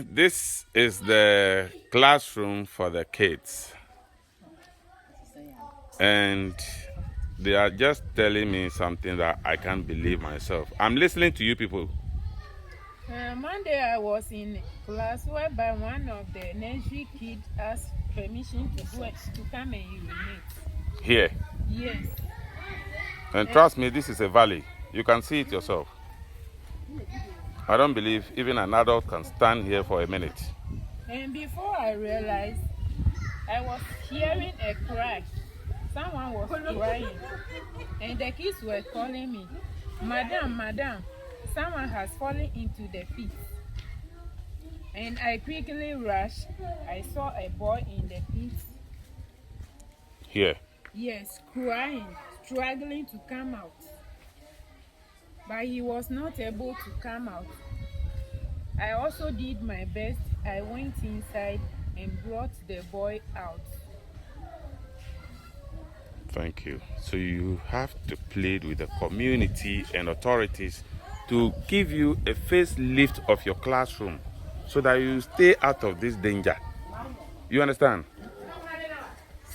This is the classroom for the kids, and they are just telling me something that I can't believe myself. I'm listening to you people. Monday I was in class whereby one of the nursery kids asked permission to come and urinate. Here? Yes. And trust me, this is a valley. You can see it yourself. I don't believe even an adult can stand here for a minute. And before I realized, I was hearing a cry. Someone was crying. And the kids were calling me, Madam, Madam, someone has fallen into the pit. And I quickly rushed. I saw a boy in the pit. Here? Yes, crying, struggling to come out. But he was not able to come out. I also did my best. I went inside and brought the boy out. Thank you. So you have to plead with the community and authorities to give you a facelift of your classroom so that you stay out of this danger. You understand?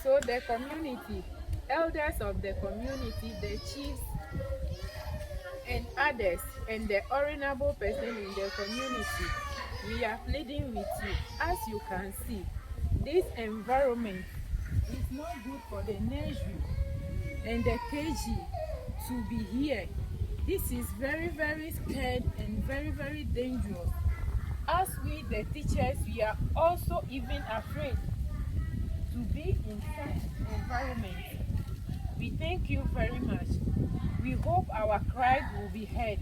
So the community, elders of the community, the chiefs and others, and the honorable person in the community, we are pleading with you. As you can see, this environment is not good for the nursery and the KG to be here. This is very, very scared and very, very dangerous. As we, the teachers, we are also even afraid to be in such environment. We thank you very much. We hope our cry will be heard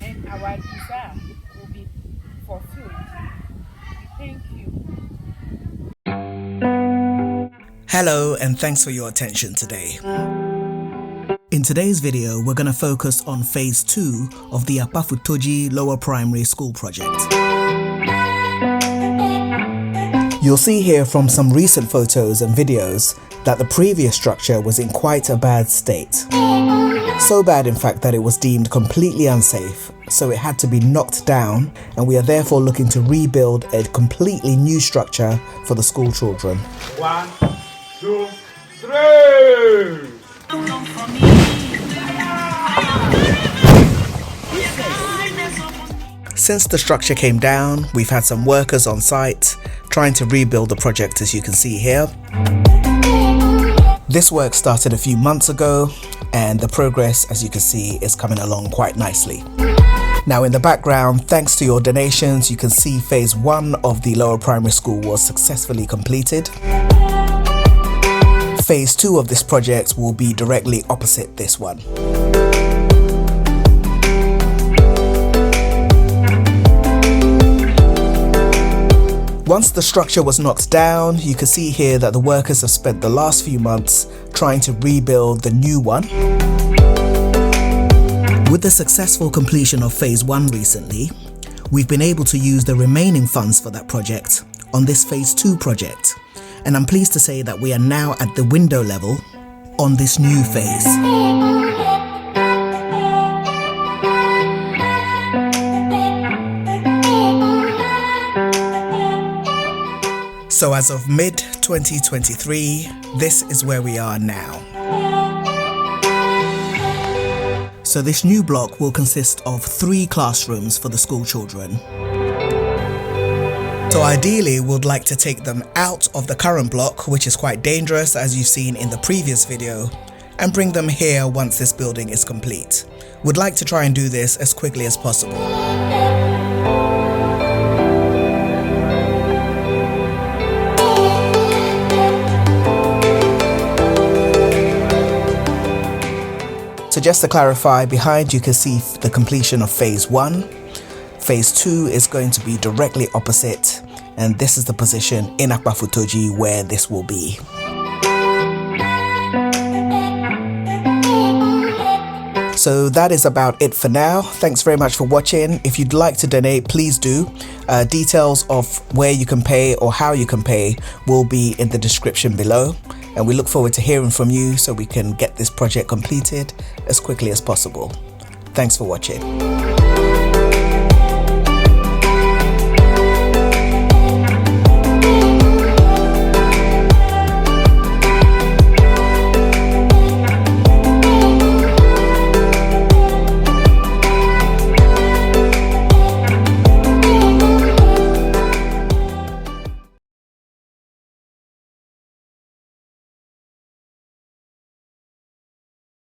and our desire will be fulfilled. Thank you. Hello and thanks for your attention today. In today's video, we're going to focus on phase 2 of the Akpafu Todzi Lower Primary School project. You'll see here from some recent photos and videos that the previous structure was in quite a bad state. So bad in fact that it was deemed completely unsafe, so it had to be knocked down, and we are therefore looking to rebuild a completely new structure for the school children. 1, 2, 3! Since the structure came down, we've had some workers on site trying to rebuild the project, as you can see here. This work started a few months ago, and the progress, as you can see, is coming along quite nicely. Now in the background, thanks to your donations, you can see phase 1 of the lower primary school was successfully completed. Phase 2 of this project will be directly opposite this one. Once the structure was knocked down, you can see here that the workers have spent the last few months trying to rebuild the new one. With the successful completion of phase 1 recently, we've been able to use the remaining funds for that project on this phase 2 project, and I'm pleased to say that we are now at the window level on this new phase. So as of mid-2023, this is where we are now. So this new block will consist of 3 classrooms for the school children. So ideally, we'd like to take them out of the current block, which is quite dangerous as you've seen in the previous video, and bring them here once this building is complete. We'd like to try and do this as quickly as possible. So just to clarify, behind you can see the completion of phase 1. Phase 2 is going to be directly opposite, and this is the position in Akpafu Todzi where this will be. So that is about it for now. Thanks very much for watching. If you'd like to donate, please do. Details of where you can pay or how you can pay will be in the description below. And we look forward to hearing from you so we can get this project completed as quickly as possible. Thanks for watching.